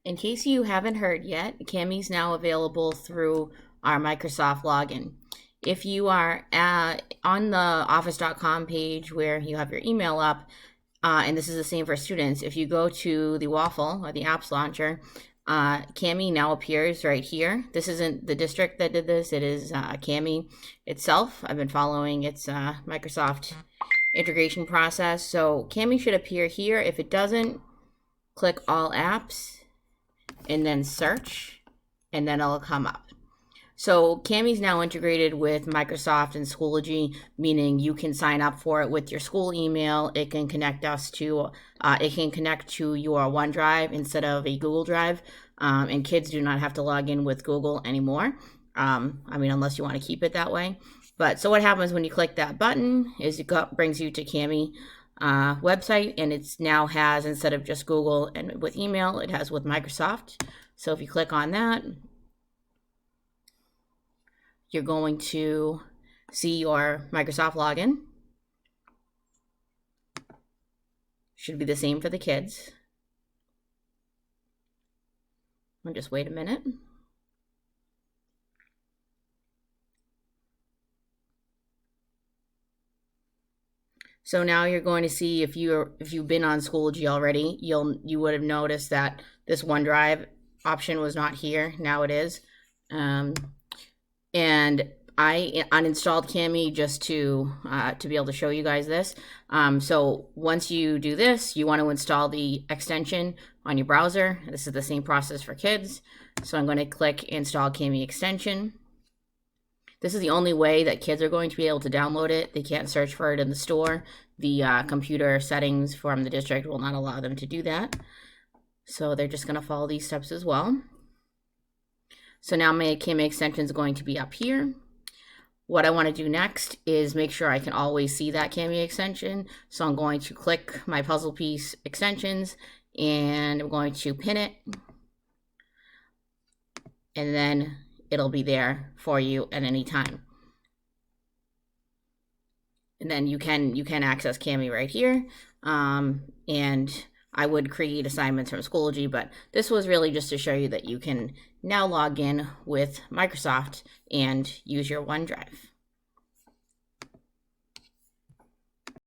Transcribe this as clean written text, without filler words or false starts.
In case you haven't heard yet, Cammy's now available through our Microsoft login. If you are on the office.com page where you have your email up, and this is the same for students, if you go to the Waffle or the apps launcher, Cammy now appears right here. This isn't the district that did this, it is Cammy itself. I've been following its Microsoft integration process. So Cammy should appear here. If it doesn't, click all apps and then search, and then it'll come up. So Cammy's now integrated with Microsoft and Schoology, meaning you can sign up for it with your school email. It can connect to your OneDrive instead of a Google Drive, and kids do not have to log in with Google anymore. Unless you want to keep it that way. But so what happens when you click that button is it brings you to Cammy website, and it's now has, instead of just Google and with email, it has with Microsoft. So if you click on that, you're going to see your Microsoft login. Should be the same for the kids. I'll just wait a minute. So now you're going to see, if you've been on Schoology already, you would have noticed that this OneDrive option was not here. Now it is. And I uninstalled Cammy just to be able to show you guys this. So once you do this, you want to install the extension on your browser. This is the same process for kids. So I'm going to click Install Cammy Extension. This is the only way that kids are going to be able to download it. They can't search for it in the store. The computer settings from the district will not allow them to do that. So they're just going to follow these steps as well. So now my Cammy extension is going to be up here. What I want to do next is make sure I can always see that Cammy extension. So I'm going to click my puzzle piece extensions, and I'm going to pin it. And then it'll be there for you at any time. And then you can access Cammy right here. And I would create assignments from Schoology, but this was really just to show you that you can now log in with Microsoft and use your OneDrive.